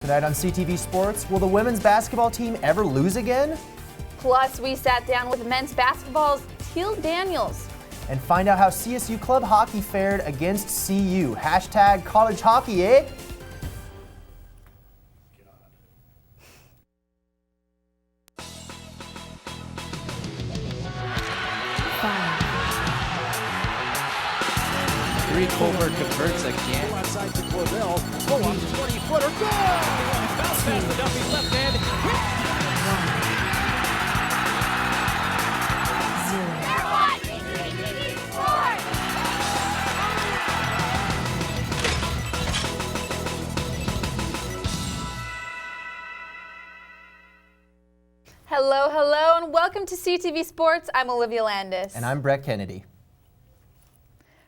Tonight on CTV Sports, will the women's basketball team ever lose again? Plus, we sat down with men's basketball's Tiel Daniels. And find out how CSU club hockey fared against CU. Hashtag college hockey, eh? Colbert converts again. Outside to Cordell. Go on, 20-footer. Go! Bounce back to Duffy's left hand. Hello, hello, and welcome to CTV Sports. I'm Olivia Landis. And I'm Brett Kennedy.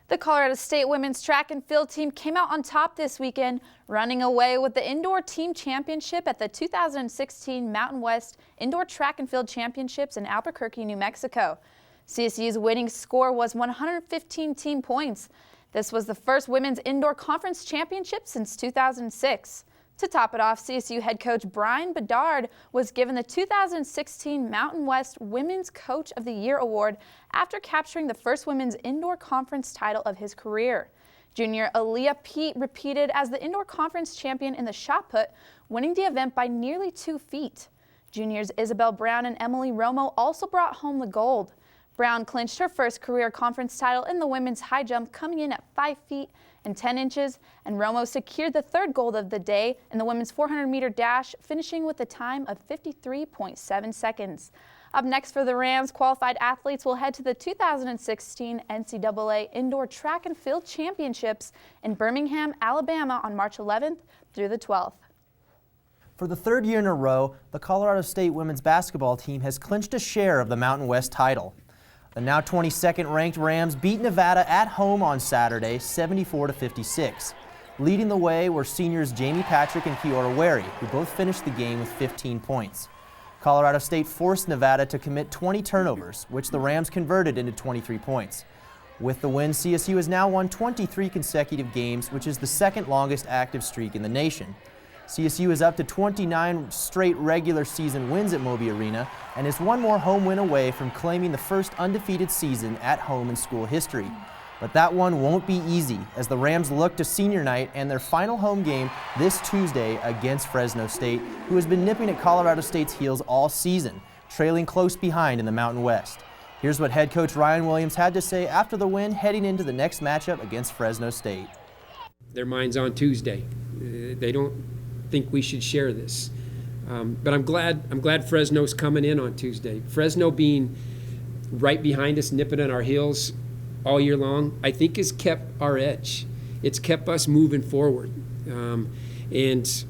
The Colorado State women's track and field team came out on top this weekend, running away with the indoor team championship at the 2016 Mountain West Indoor Track and Field Championships in Albuquerque, New Mexico. CSU's winning score was 115 team points. This was the first women's indoor conference championship since 2006. To top it off, CSU head coach Brian Bedard was given the 2016 Mountain West Women's Coach of the Year award after capturing the first women's indoor conference title of his career. Junior Olivia repeated as the indoor conference champion in the shot put, winning the event by nearly 2 feet. Juniors Isabel Brown and Emily Romo also brought home the gold. Brown clinched her first career conference title in the women's high jump, coming in at 5 feet and 10 inches, and Romo secured the third gold of the day in the women's 400-meter dash, finishing with a time of 53.7 seconds. Up next for the Rams, qualified athletes will head to the 2016 NCAA Indoor Track and Field Championships in Birmingham, Alabama on March 11th through the 12th. For the third year in a row, the Colorado State women's basketball team has clinched a share of the Mountain West title. The now 22nd ranked Rams beat Nevada at home on Saturday, 74-56. Leading the way were seniors Jamie Patrick and Kiora Wary, who both finished the game with 15 points. Colorado State forced Nevada to commit 20 turnovers, which the Rams converted into 23 points. With the win, CSU has now won 23 consecutive games, which is the second longest active streak in the nation. CSU is up to 29 straight regular season wins at Moby Arena and is one more home win away from claiming the first undefeated season at home in school history. But that one won't be easy as the Rams look to senior night and their final home game this Tuesday against Fresno State, who has been nipping at Colorado State's heels all season, trailing close behind in the Mountain West. Here's what head coach Ryan Williams had to say after the win heading into the next matchup against Fresno State. Their mind's on Tuesday. They don't think we should share this. But I'm glad Fresno's coming in on Tuesday. Fresno being right behind us, nipping at our heels all year long, I think has kept our edge. It's kept us moving forward. And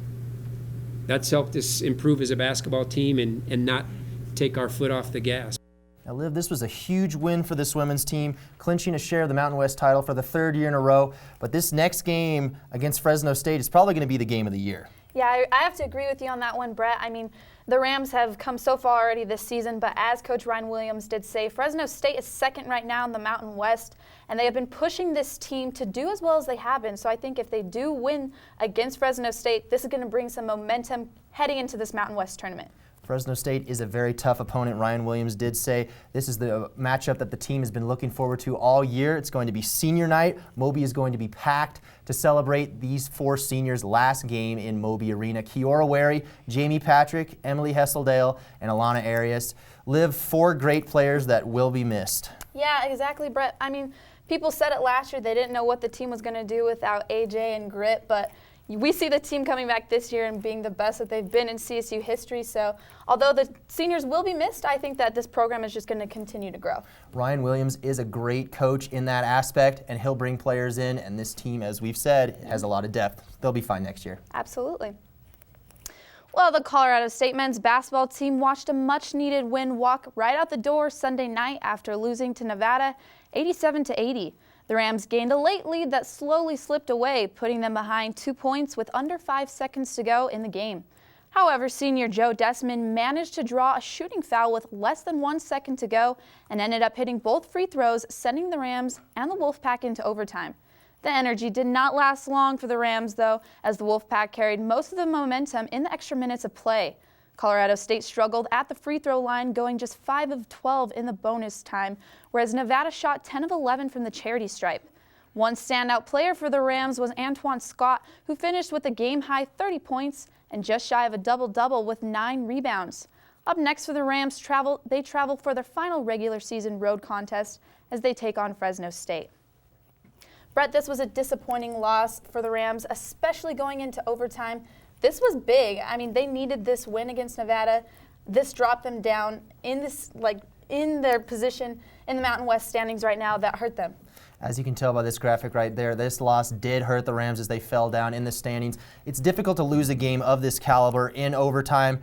that's helped us improve as a basketball team and not take our foot off the gas. Now, Liv, this was a huge win for this women's team, clinching a share of the Mountain West title for the third year in a row. But this next game against Fresno State is probably going to be the game of the year. Yeah, I have to agree with you on that one, Brett. I mean, the Rams have come so far already this season, but as Coach Ryan Williams did say, Fresno State is second right now in the Mountain West, and they have been pushing this team to do as well as they have been. So I think if they do win against Fresno State, this is going to bring some momentum heading into this Mountain West tournament. Fresno State is a very tough opponent. Ryan Williams did say this is the matchup that the team has been looking forward to all year. It's going to be senior night. Moby is going to be packed to celebrate these 4 seniors' last game in Moby Arena. Kiora Wary, Jamie Patrick, Emily Hesseldale, and Alana Arias live 4 great players that will be missed. Yeah, exactly, Brett. I mean, people said it last year. They didn't know what the team was going to do without AJ and Grit, but we see the team coming back this year and being the best that they've been in CSU history. So although the seniors will be missed, I think that this program is just going to continue to grow. Ryan Williams is a great coach in that aspect, and he'll bring players in. And this team, as we've said, has a lot of depth. They'll be fine next year. Absolutely. Well, the Colorado State men's basketball team watched a much-needed win walk right out the door Sunday night after losing to Nevada 87-80. The Rams gained a late lead that slowly slipped away, putting them behind 2 points with under 5 seconds to go in the game. However, senior Joe Desmond managed to draw a shooting foul with less than 1 second to go and ended up hitting both free throws, sending the Rams and the Wolfpack into overtime. The energy did not last long for the Rams, though, as the Wolfpack carried most of the momentum in the extra minutes of play. Colorado State struggled at the free throw line, going just 5 of 12 in the bonus time, whereas Nevada shot 10 of 11 from the charity stripe. One standout player for the Rams was Antoine Scott, who finished with a game-high 30 points and just shy of a double-double with 9 rebounds. Up next for the Rams, they travel for their final regular season road contest as they take on Fresno State. Brett, this was a disappointing loss for the Rams, especially going into overtime. This was big. I mean, they needed this win against Nevada. This dropped them down in their position in the Mountain West standings right now. That hurt them. As you can tell by this graphic right there, this loss did hurt the Rams as they fell down in the standings. It's difficult to lose a game of this caliber in overtime,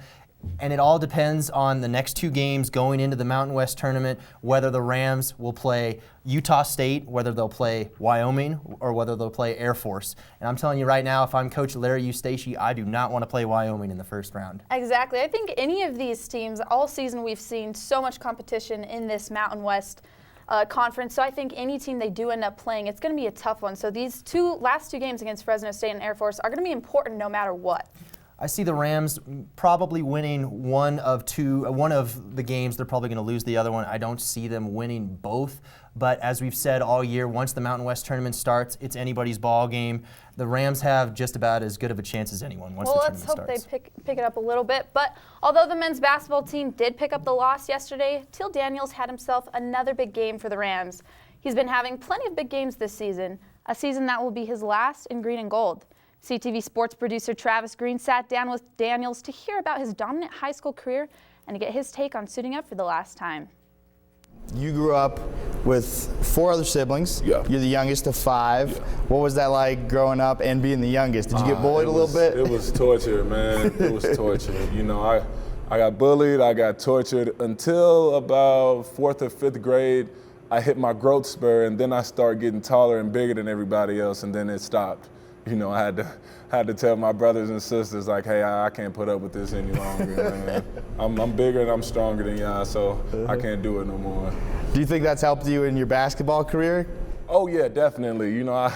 and it all depends on the next 2 games going into the Mountain West tournament, whether the Rams will play Utah State, whether they'll play Wyoming, or whether they'll play Air Force. And I'm telling you right now, if I'm Coach Larry Eustace, I do not want to play Wyoming in the first round. Exactly. I think any of these teams, all season we've seen so much competition in this Mountain West conference, so I think any team they do end up playing, it's going to be a tough one. So these last two games against Fresno State and Air Force are going to be important no matter what. I see the Rams probably winning one of the games. They're probably going to lose the other one. I don't see them winning both. But as we've said all year, once the Mountain West tournament starts, it's anybody's ball game. The Rams have just about as good of a chance as anyone once the tournament starts. Well, let's hope they pick it up a little bit. But although the men's basketball team did pick up the loss yesterday, Tiel Daniels had himself another big game for the Rams. He's been having plenty of big games this season, a season that will be his last in green and gold. CTV Sports producer Travis Green sat down with Daniels to hear about his dominant high school career and to get his take on suiting up for the last time. You grew up with 4 other siblings. Yeah. You're the youngest of 5. Yeah. What was that like growing up and being the youngest? Did you get bullied a little bit? It was torture, man. It was torture. You know, I got bullied, I got tortured until about 4th or 5th grade. I hit my growth spur, and then I started getting taller and bigger than everybody else, and then it stopped. You know, I had to tell my brothers and sisters, like, hey, I can't put up with this any longer, man. I'm bigger and I'm stronger than y'all, so I can't do it no more. Do you think that's helped you in your basketball career? Oh, yeah, definitely. You know,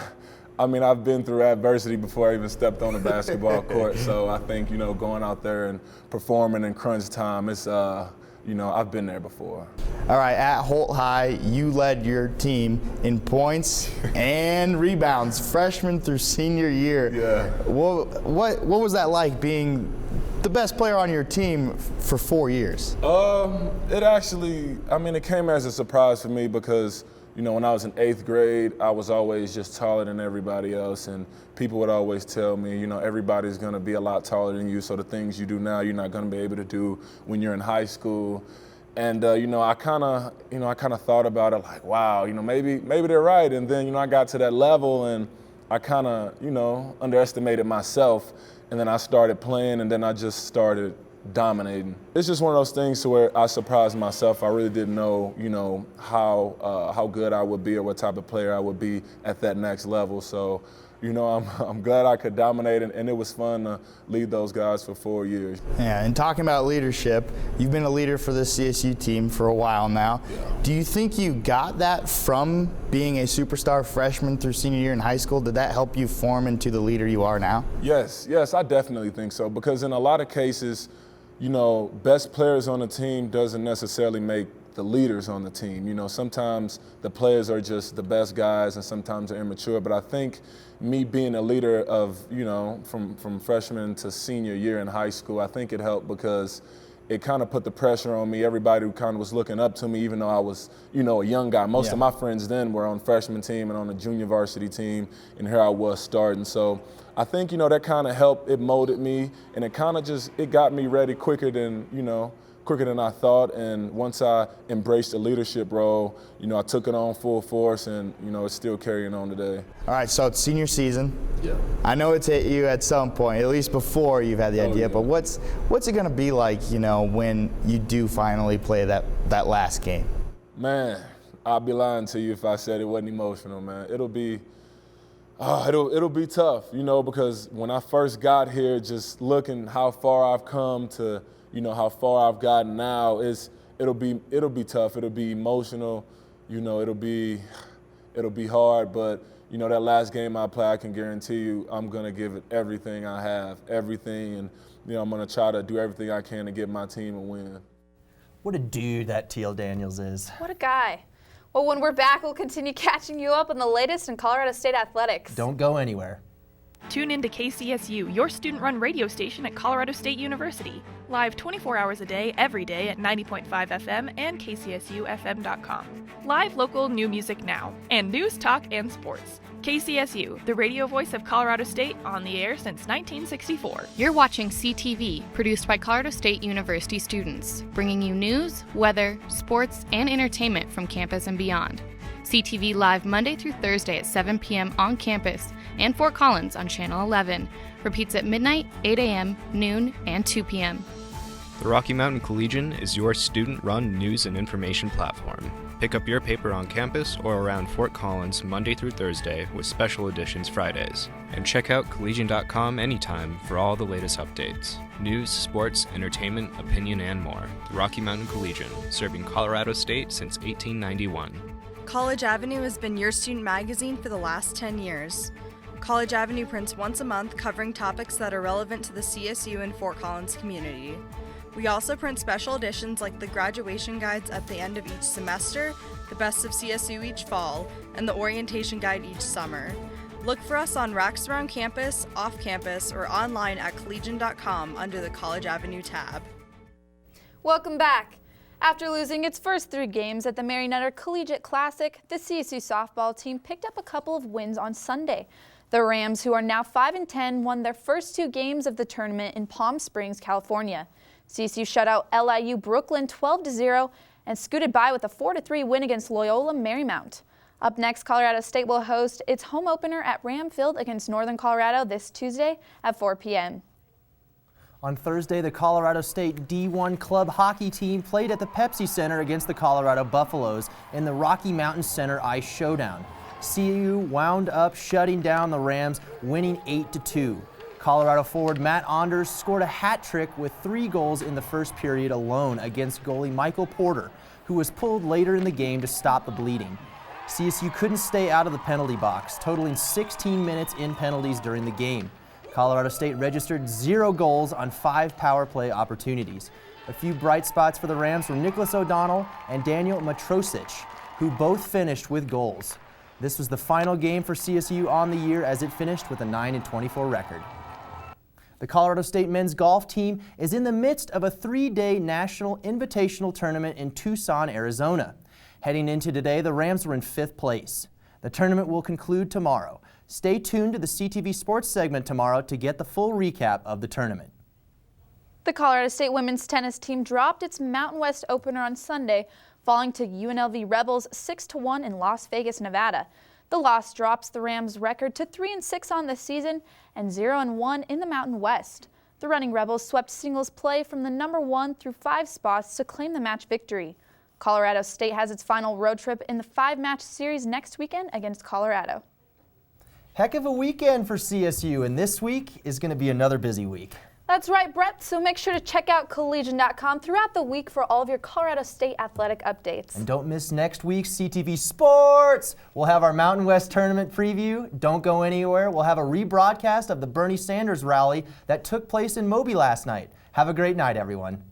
I mean, I've been through adversity before I even stepped on a basketball court, so I think, you know, going out there and performing in crunch time, it's, you know, I've been there before. All right, at Holt High, you led your team in points and rebounds, freshman through senior year. Yeah. What was that like being the best player on your team for 4 years? It actually, I mean, it came as a surprise for me because, you know, when I was in 8th grade, I was always just taller than everybody else, and people would always tell me, you know, everybody's going to be a lot taller than you, so the things you do now, you're not going to be able to do when you're in high school. And you know, I kind of thought about it like, wow, you know, maybe they're right. And then, you know, I got to that level, and I kind of, you know, underestimated myself. And then I started playing, and then I just started dominating. It's just one of those things to where I surprised myself. I really didn't know, you know, how good I would be or what type of player I would be at that next level. So, you know, I'm glad I could dominate, and it was fun to lead those guys for 4 years. Yeah, and talking about leadership, you've been a leader for the CSU team for a while now. Yeah. Do you think you got that from being a superstar freshman through senior year in high school? Did that help you form into the leader you are now? Yes, I definitely think so, because in a lot of cases, you know, best players on the team doesn't necessarily make the leaders on the team. You know, sometimes the players are just the best guys and sometimes they're immature, but I think me being a leader of, you know, from freshman to senior year in high school, I think it helped because it kind of put the pressure on me. Everybody who kind of was looking up to me, even though I was, you know, a young guy. Most of my friends then were on freshman team and on the junior varsity team, and here I was starting. So I think, you know, that kind of helped. It molded me, and it kind of just, it got me ready quicker than I thought. And once I embraced the leadership role, you know, I took it on full force, and, you know, it's still carrying on today. All right, so it's senior season. Yeah. I know it's hit you at some point, at least before you've had the idea, but what's it going to be like, you know, when you do finally play that last game? Man, I'd be lying to you if I said it wasn't emotional, man. It'll be tough, you know, because when I first got here, just looking how far I've come to, you know, how far I've gotten now, it'll be tough. It'll be emotional, you know, it'll be hard, but, you know, that last game I play, I can guarantee you I'm going to give it everything I have, everything, and, you know, I'm going to try to do everything I can to get my team a win. What a dude that Tiel Daniels is. What a guy. Well, when we're back, we'll continue catching you up on the latest in Colorado State athletics. Don't go anywhere. Tune in to KCSU, your student-run radio station at Colorado State University. Live 24 hours a day, every day at 90.5 FM and kcsufm.com. Live local new music now, and news, talk, and sports. KCSU, the radio voice of Colorado State, on the air since 1964. You're watching CTV, produced by Colorado State University students, bringing you news, weather, sports, and entertainment from campus and beyond. CTV live Monday through Thursday at 7 p.m. on campus and Fort Collins on Channel 11. Repeats at midnight, 8 a.m., noon, and 2 p.m. The Rocky Mountain Collegian is your student-run news and information platform. Pick up your paper on campus or around Fort Collins Monday through Thursday with special editions Fridays. And check out collegian.com anytime for all the latest updates. News, sports, entertainment, opinion, and more. The Rocky Mountain Collegian, serving Colorado State since 1891. College Avenue has been your student magazine for the last 10 years. College Avenue prints once a month covering topics that are relevant to the CSU and Fort Collins community. We also print special editions like the graduation guides at the end of each semester, the best of CSU each fall, and the orientation guide each summer. Look for us on racks around campus, off campus, or online at collegian.com under the College Avenue tab. Welcome back. After losing its first 3 games at the Mary Nutter Collegiate Classic, the CSU softball team picked up a couple of wins on Sunday. The Rams, who are now 5-10, won their first 2 games of the tournament in Palm Springs, California. CSU shut out LIU Brooklyn 12-0 and scooted by with a 4-3 win against Loyola Marymount. Up next, Colorado State will host its home opener at Ram Field against Northern Colorado this Tuesday at 4 p.m. On Thursday, the Colorado State D1 club hockey team played at the Pepsi Center against the Colorado Buffaloes in the Rocky Mountain Center Ice Showdown. CU wound up shutting down the Rams, winning 8-2. Colorado forward Matt Anders scored a hat trick with 3 goals in the first period alone against goalie Michael Porter, who was pulled later in the game to stop the bleeding. CSU couldn't stay out of the penalty box, totaling 16 minutes in penalties during the game. Colorado State registered 0 goals on 5 power play opportunities. A few bright spots for the Rams were Nicholas O'Donnell and Daniel Matrosic, who both finished with goals. This was the final game for CSU on the year as it finished with a 9-24 record. The Colorado State men's golf team is in the midst of a 3-day national invitational tournament in Tucson, Arizona. Heading into today, the Rams were in 5th place. The tournament will conclude tomorrow. Stay tuned to the CTV Sports segment tomorrow to get the full recap of the tournament. The Colorado State women's tennis team dropped its Mountain West opener on Sunday, falling to UNLV Rebels 6-1 in Las Vegas, Nevada. The loss drops the Rams' record to 3-6 on the season and 0-1 in the Mountain West. The running Rebels swept singles play from the number 1 through 5 spots to claim the match victory. Colorado State has its final road trip in the 5-match series next weekend against Colorado. Heck of a weekend for CSU, and this week is going to be another busy week. That's right, Brett, so make sure to check out collegian.com throughout the week for all of your Colorado State athletic updates. And don't miss next week's CTV Sports. We'll have our Mountain West Tournament preview. Don't go anywhere. We'll have a rebroadcast of the Bernie Sanders rally that took place in Moby last night. Have a great night, everyone.